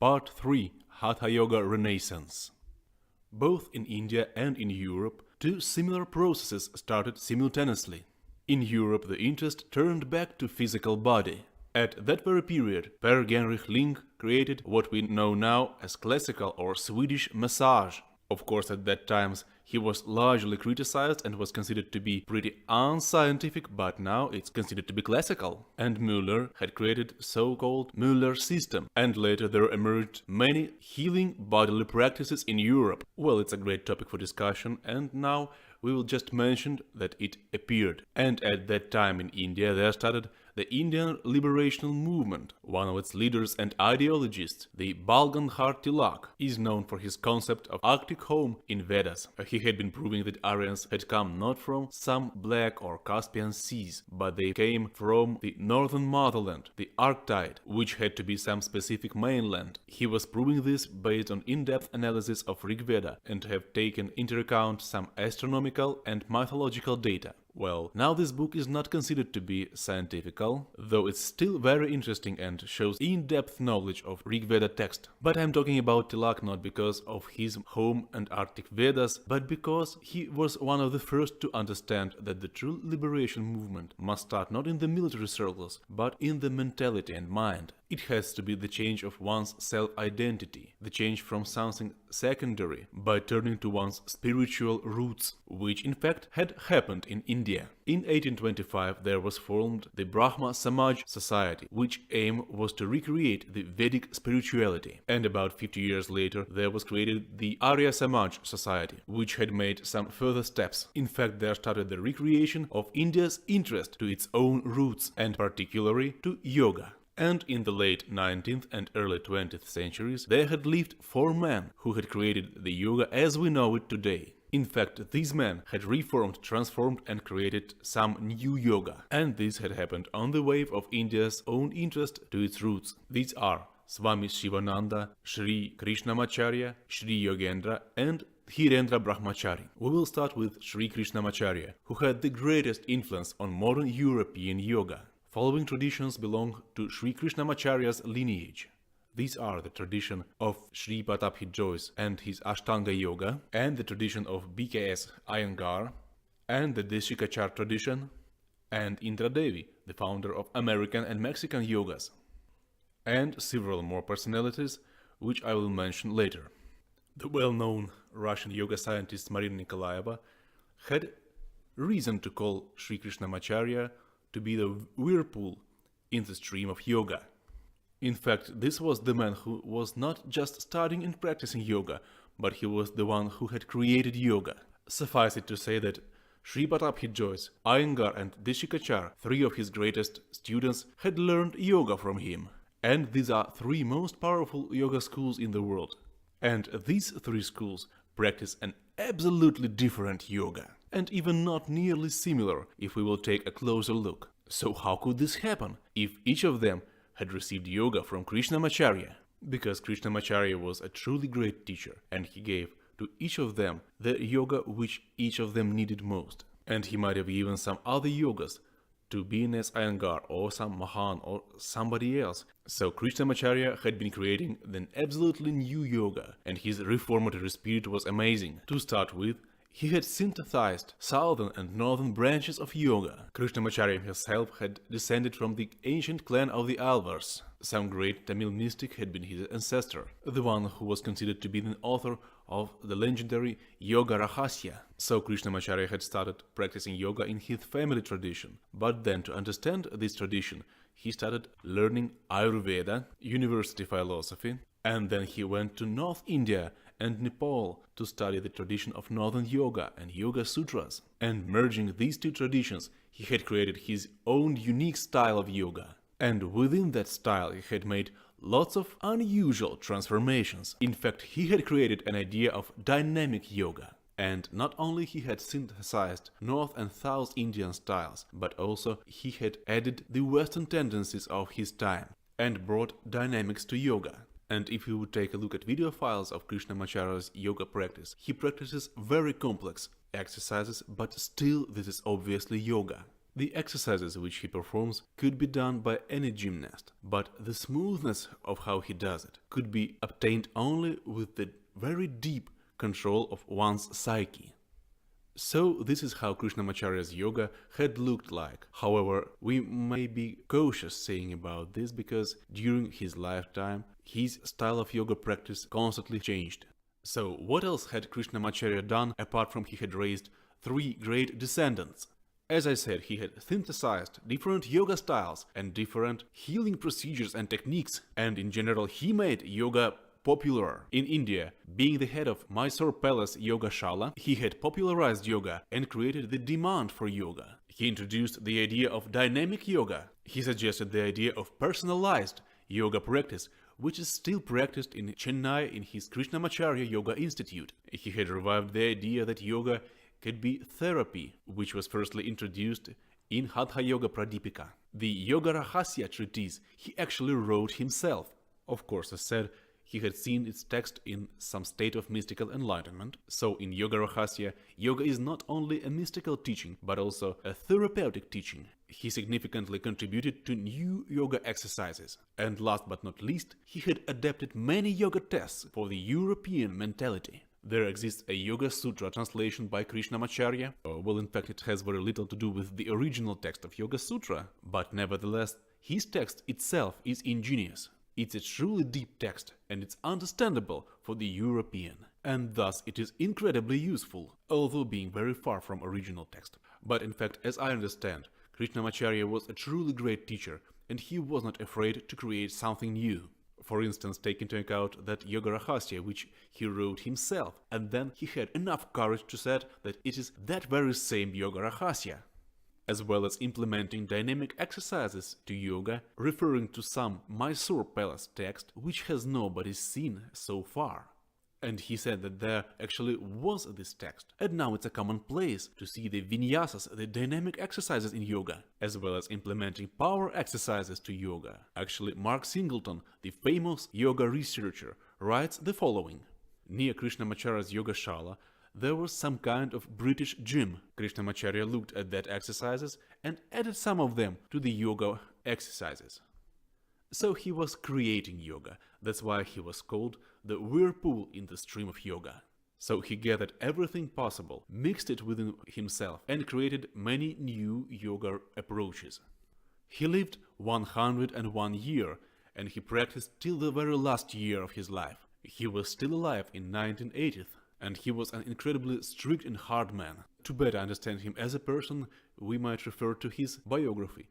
Part 3 Hatha Yoga Renaissance. Both in India and in Europe, two similar processes started simultaneously. In Europe, the interest turned back to physical body. At that very period, Per Genrich Ling created what we know now as classical or Swedish massage. Of course, at that time he was largely criticized and was considered to be pretty unscientific, but now it's considered to be classical. And Müller had created so-called Müller system, and later there emerged many healing bodily practices in Europe. Well, it's a great topic for discussion, and now we will just mention that it appeared. And at that time in India there started the Indian Liberation Movement. One of its leaders and ideologists, the Balgandhar Tilak, is known for his concept of Arctic home in Vedas. He had been proving that Aryans had come not from some Black or Caspian seas, but they came from the northern motherland, the Arctide, which had to be some specific mainland. He was proving this based on in-depth analysis of Rig Veda and have taken into account some astronomical and mythological data. Well, now this book is not considered to be scientifical, though it's still very interesting and shows in-depth knowledge of Rig Veda text. But I'm talking about Tilak not because of his home and Arctic Vedas, but because he was one of the first to understand that the true liberation movement must start not in the military circles, but in the mentality and mind. It has to be the change of one's self-identity, the change from something secondary by turning to one's spiritual roots, which in fact had happened in India. In 1825 there was formed the Brahma Samaj Society, which aim was to recreate the Vedic spirituality. And about 50 years later there was created the Arya Samaj Society, which had made some further steps. In fact, there started the recreation of India's interest to its own roots, and particularly to yoga. And in the late 19th and early 20th centuries, there had lived four men who had created the yoga as we know it today. In fact, these men had reformed, transformed and created some new yoga. And this had happened on the wave of India's own interest to its roots. These are Swami Shivananda, Sri Krishnamacharya, Sri Yogendra and Dhirendra Brahmachari. We will start with Sri Krishnamacharya, who had the greatest influence on modern European yoga. Following traditions belong to Sri Krishnamacharya's lineage. These are the tradition of Sri Pataphi Jois and his Ashtanga Yoga, and the tradition of BKS Iyengar, and the Deshikachar tradition, and Indra Devi, the founder of American and Mexican yogas, and several more personalities, which I will mention later. The well-known Russian yoga scientist Marina Nikolaeva had reason to call Sri Krishnamacharya to be the whirlpool in the stream of yoga. In fact, this was the man who was not just studying and practicing yoga, but he was the one who had created yoga. Suffice it to say that Sri Pataphi Jois, Iyengar and Deshikachar, three of his greatest students, had learned yoga from him. And these are three most powerful yoga schools in the world. And these three schools practice an absolutely different yoga, and even not nearly similar if we will take a closer look. So how could this happen if each of them had received yoga from Krishnamacharya? Because Krishnamacharya was a truly great teacher, and he gave to each of them the yoga which each of them needed most. And he might have given some other yogas to B.N.S. Iyengar or some Mahan or somebody else. So Krishnamacharya had been creating an absolutely new yoga, and his reformatory spirit was amazing. To start with, he had synthesized southern and northern branches of yoga. Krishnamacharya himself had descended from the ancient clan of the Alvars. Some great Tamil mystic had been his ancestor, the one who was considered to be the author of the legendary Yoga Rahasya. So Krishnamacharya had started practicing yoga in his family tradition. But then, to understand this tradition, he started learning Ayurveda, university philosophy, and then he went to North India and Nepal to study the tradition of Northern Yoga and Yoga Sutras. And merging these two traditions, he had created his own unique style of yoga. And within that style, he had made lots of unusual transformations. In fact, he had created an idea of dynamic yoga. And not only he had synthesized North and South Indian styles, but also he had added the Western tendencies of his time and brought dynamics to yoga. And if you would take a look at video files of Krishnamacharya's yoga practice, he practices very complex exercises, but still this is obviously yoga. The exercises which he performs could be done by any gymnast, but the smoothness of how he does it could be obtained only with the very deep control of one's psyche. So this is how Krishnamacharya's yoga had looked like. However, we may be cautious saying about this because during his lifetime, his style of yoga practice constantly changed. So what else had Krishnamacharya done apart from he had raised 3 great descendants? As I said, he had synthesized different yoga styles and different healing procedures and techniques, and in general he made yoga popular in India. Being the head of Mysore Palace Yoga Shala, he had popularized yoga and created the demand for yoga. He introduced the idea of dynamic yoga. He suggested the idea of personalized yoga practice, which is still practiced in Chennai in his Krishnamacharya Yoga Institute. He had revived the idea that yoga could be therapy, which was firstly introduced in Hatha Yoga Pradipika. The Yoga Rahasya treatise he actually wrote himself. Of course, as said, he had seen its text in some state of mystical enlightenment. So in Yoga Rahasya, yoga is not only a mystical teaching, but also a therapeutic teaching. He significantly contributed to new yoga exercises. And last but not least, he had adapted many yoga tests for the European mentality. There exists a Yoga Sutra translation by Krishnamacharya. Well, in fact, it has very little to do with the original text of Yoga Sutra, but nevertheless, his text itself is ingenious. It's a truly deep text, and it's understandable for the European, and thus it is incredibly useful, although being very far from original text. But in fact, as I understand, Krishnamacharya was a truly great teacher, and he was not afraid to create something new. For instance, take into account that Yoga Rahasya, which he wrote himself, and then he had enough courage to say that it is that very same Yoga Rahasya, as well as implementing dynamic exercises to yoga, referring to some Mysore Palace text which has nobody seen so far. And he said that there actually was this text, and now it's a commonplace to see the vinyasas, the dynamic exercises in yoga, as well as implementing power exercises to yoga. Actually, Mark Singleton, the famous yoga researcher, writes the following. Near Krishnamacharya's Yoga Shala, there was some kind of British gym. Krishnamacharya looked at that exercises and added some of them to the yoga exercises. So he was creating yoga. That's why he was called the whirlpool in the stream of yoga. So he gathered everything possible, mixed it within himself, and created many new yoga approaches. He lived 101 years, and he practiced till the very last year of his life. He was still alive in 1980, and he was an incredibly strict and hard man. To better understand him as a person, we might refer to his biography.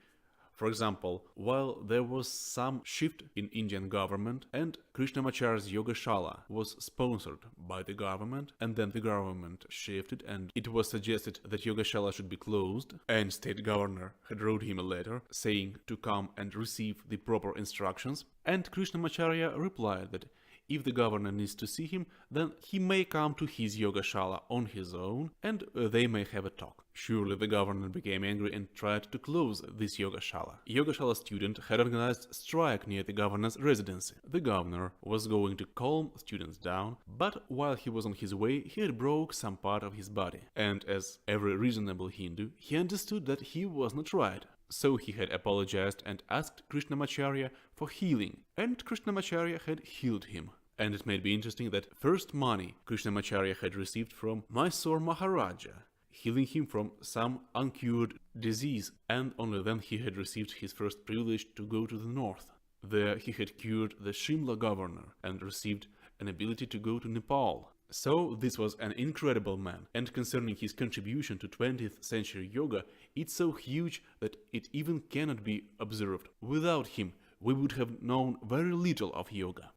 For example, while there was some shift in Indian government and Krishnamacharya's Yoga Shala was sponsored by the government, and then the government shifted and it was suggested that Yoga Shala should be closed, and state governor had wrote him a letter saying to come and receive the proper instructions, and Krishnamacharya replied that if the governor needs to see him, then he may come to his Yoga Shala on his own and they may have a talk. Surely the governor became angry and tried to close this Yoga Shala. Yoga Shala student had organized strike near the governor's residency. The governor was going to calm students down, but while he was on his way, he had broke some part of his body. And as every reasonable Hindu, he understood that he was not right. So he had apologized and asked Krishnamacharya for healing, and Krishnamacharya had healed him. And it may be interesting that first money Krishnamacharya had received from Mysore Maharaja, healing him from some uncured disease, and only then he had received his first privilege to go to the north. There he had cured the Shimla governor and received an ability to go to Nepal. So this was an incredible man, and concerning his contribution to 20th century yoga, it's so huge that it even cannot be observed. Without him, we would have known very little of yoga.